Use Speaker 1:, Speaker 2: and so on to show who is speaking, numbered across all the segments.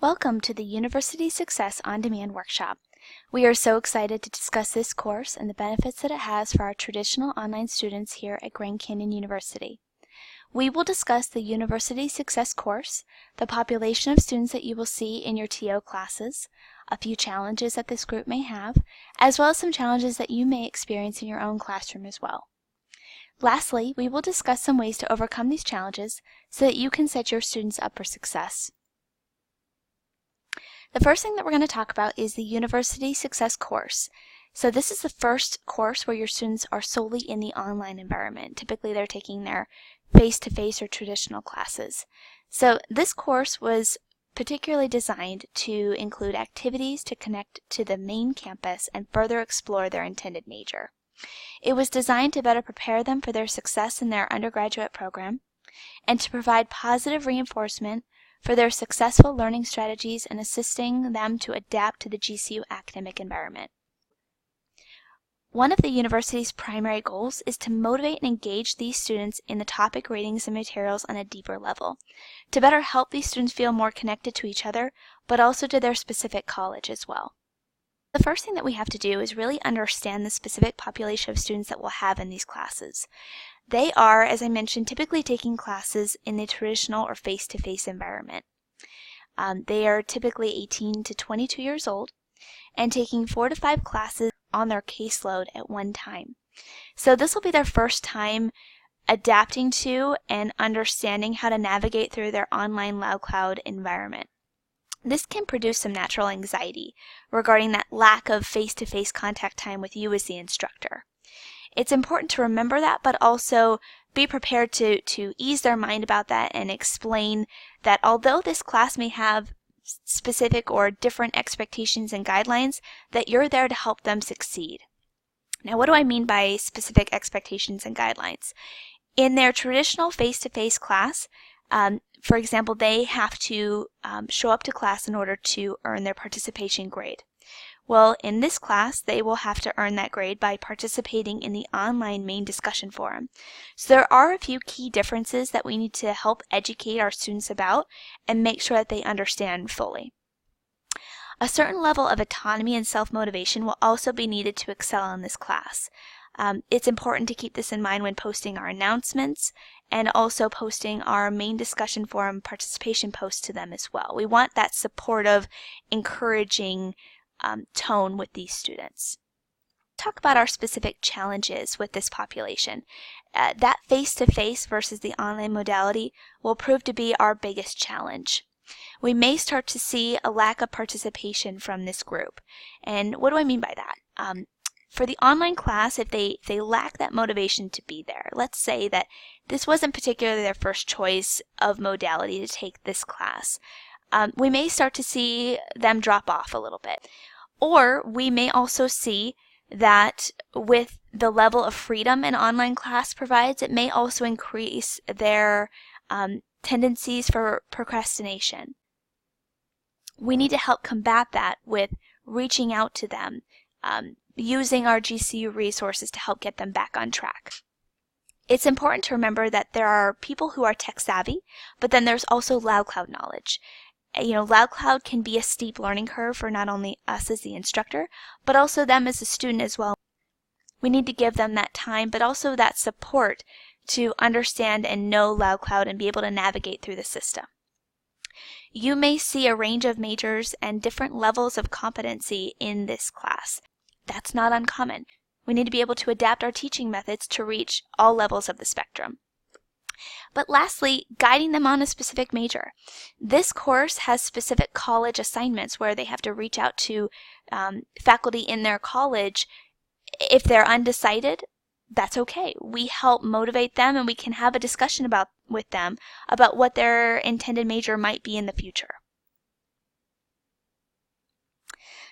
Speaker 1: Welcome to the University Success On Demand workshop. We are so excited to discuss this course and the benefits that it has for our traditional online students here at Grand Canyon University. We will discuss the University Success course, the population of students that you will see in your TO classes, a few challenges that this group may have, as well as some challenges that you may experience in your own classroom as well. Lastly, we will discuss some ways to overcome these challenges so that you can set your students up for success. The first thing that we're going to talk about is the University Success course. So this is the first course where your students are solely in the online environment. Typically they're taking their face-to-face or traditional classes. So this course was particularly designed to include activities to connect to the main campus and further explore their intended major. It was designed to better prepare them for their success in their undergraduate program and to provide positive reinforcement for their successful learning strategies and assisting them to adapt to the GCU academic environment. One of the university's primary goals is to motivate and engage these students in the topic ratings and materials on a deeper level, to better help these students feel more connected to each other, but also to their specific college as well. The first thing that we have to do is really understand the specific population of students that we'll have in these classes. They are, as I mentioned, typically taking classes in the traditional or face-to-face environment. They are typically 18 to 22 years old and taking 4 to 5 classes on their caseload at one time. So this will be their first time adapting to and understanding how to navigate through their online LoudCloud environment. This can produce some natural anxiety regarding that lack of face-to-face contact time with you as the instructor. It's important to remember that, but also be prepared to ease their mind about that and explain that although this class may have specific or different expectations and guidelines, that you're there to help them succeed. Now, what do I mean by specific expectations and guidelines? In their traditional face-to-face class, for example, they have to show up to class in order to earn their participation grade. Well, in this class, they will have to earn that grade by participating in the online main discussion forum. So there are a few key differences that we need to help educate our students about and make sure that they understand fully. A certain level of autonomy and self-motivation will also be needed to excel in this class. It's important to keep this in mind when posting our announcements and also posting our main discussion forum participation posts to them as well. We want that supportive, encouraging tone with these students. Talk about our specific challenges with this population. That face-to-face versus the online modality will prove to be our biggest challenge. We may start to see a lack of participation from this group. And what do I mean by that? For the online class, if they lack that motivation to be there, let's say that this wasn't particularly their first choice of modality to take this class, we may start to see them drop off a little bit. Or we may also see that with the level of freedom an online class provides, it may also increase their tendencies for procrastination. We need to help combat that with reaching out to them, using our GCU resources to help get them back on track. It's important to remember that there are people who are tech savvy, but then there's also LoudCloud knowledge. LoudCloud can be a steep learning curve for not only us as the instructor, but also them as a student as well. We need to give them that time, but also that support to understand and know LoudCloud and be able to navigate through the system. You may see a range of majors and different levels of competency in this class. That's not uncommon. We need to be able to adapt our teaching methods to reach all levels of the spectrum. But lastly, guiding them on a specific major. This course has specific college assignments where they have to reach out to faculty in their college. If they're undecided, that's okay. We help motivate them and we can have a discussion with them about what their intended major might be in the future.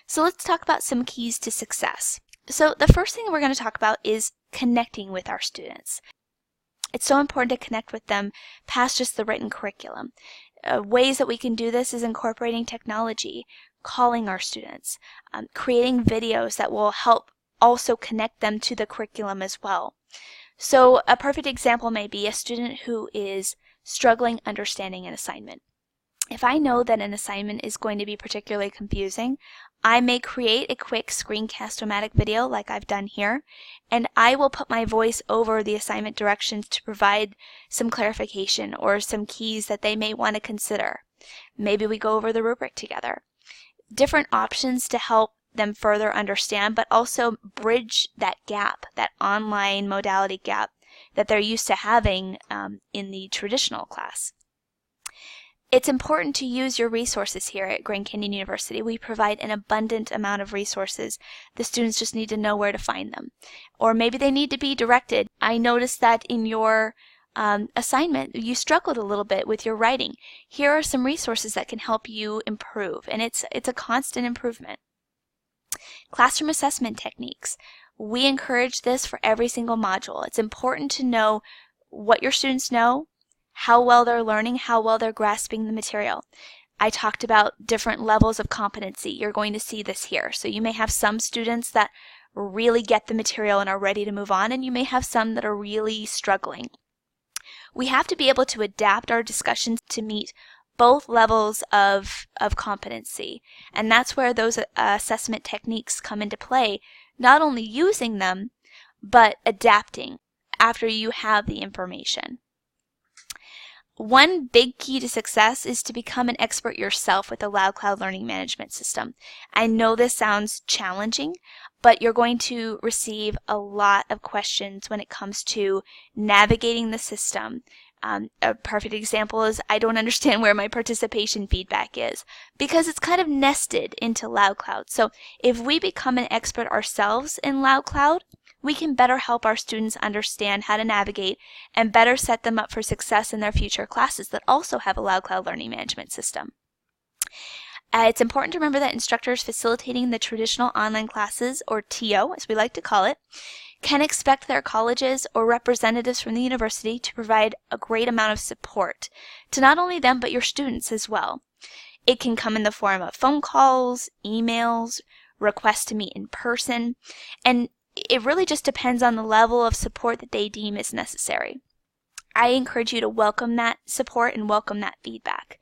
Speaker 1: So let's talk about some keys to success. So the first thing we're going to talk about is connecting with our students. It's so important to connect with them past just the written curriculum. Ways that we can do this is incorporating technology, calling our students, creating videos that will help also connect them to the curriculum as well. So a perfect example may be a student who is struggling understanding an assignment. If I know that an assignment is going to be particularly confusing, I may create a quick screencast-o-matic video like I've done here, and I will put my voice over the assignment directions to provide some clarification or some keys that they may want to consider. Maybe we go over the rubric together. Different options to help them further understand, but also bridge that gap, that online modality gap that they're used to having in the traditional class. It's important to use your resources here at Grand Canyon University. We provide an abundant amount of resources. The students just need to know where to find them. Or maybe they need to be directed. I noticed that in your assignment, you struggled a little bit with your writing. Here are some resources that can help you improve, and it's a constant improvement. Classroom assessment techniques. We encourage this for every single module. It's important to know what your students know, how well they're learning, how well they're grasping the material. I talked about different levels of competency. You're going to see this here. So you may have some students that really get the material and are ready to move on, and you may have some that are really struggling. We have to be able to adapt our discussions to meet both levels of competency, and that's where those assessment techniques come into play, not only using them, but adapting after you have the information. One big key to success is to become an expert yourself with the LoudCloud Learning Management System. I know this sounds challenging, but you're going to receive a lot of questions when it comes to navigating the system. A perfect example is I don't understand where my participation feedback is because it's kind of nested into LoudCloud. So if we become an expert ourselves in LoudCloud, we can better help our students understand how to navigate and better set them up for success in their future classes that also have a LoudCloud Learning Management System. It's important to remember that instructors facilitating the traditional online classes, or TO as we like to call it, can expect their colleges or representatives from the university to provide a great amount of support to not only them but your students as well. It can come in the form of phone calls, emails, requests to meet in person, and it really just depends on the level of support that they deem is necessary. I encourage you to welcome that support and welcome that feedback.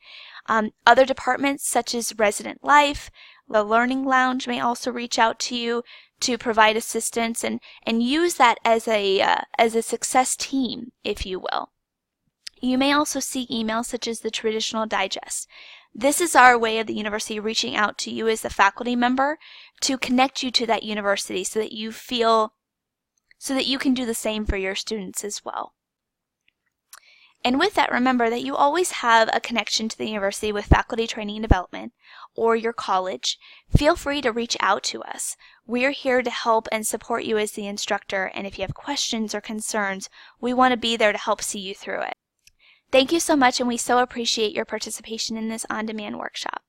Speaker 1: Other departments such as Resident Life, the Learning Lounge may also reach out to you to provide assistance and use that as a success team, if you will. You may also see emails such as the Traditional Digest. This is our way of the university reaching out to you as the faculty member to connect you to that university so that you can do the same for your students as well. And with that, remember that you always have a connection to the university with faculty training and development or your college. Feel free to reach out to us. We're here to help and support you as the instructor, and if you have questions or concerns, we want to be there to help see you through it. Thank you so much, and we so appreciate your participation in this on-demand workshop.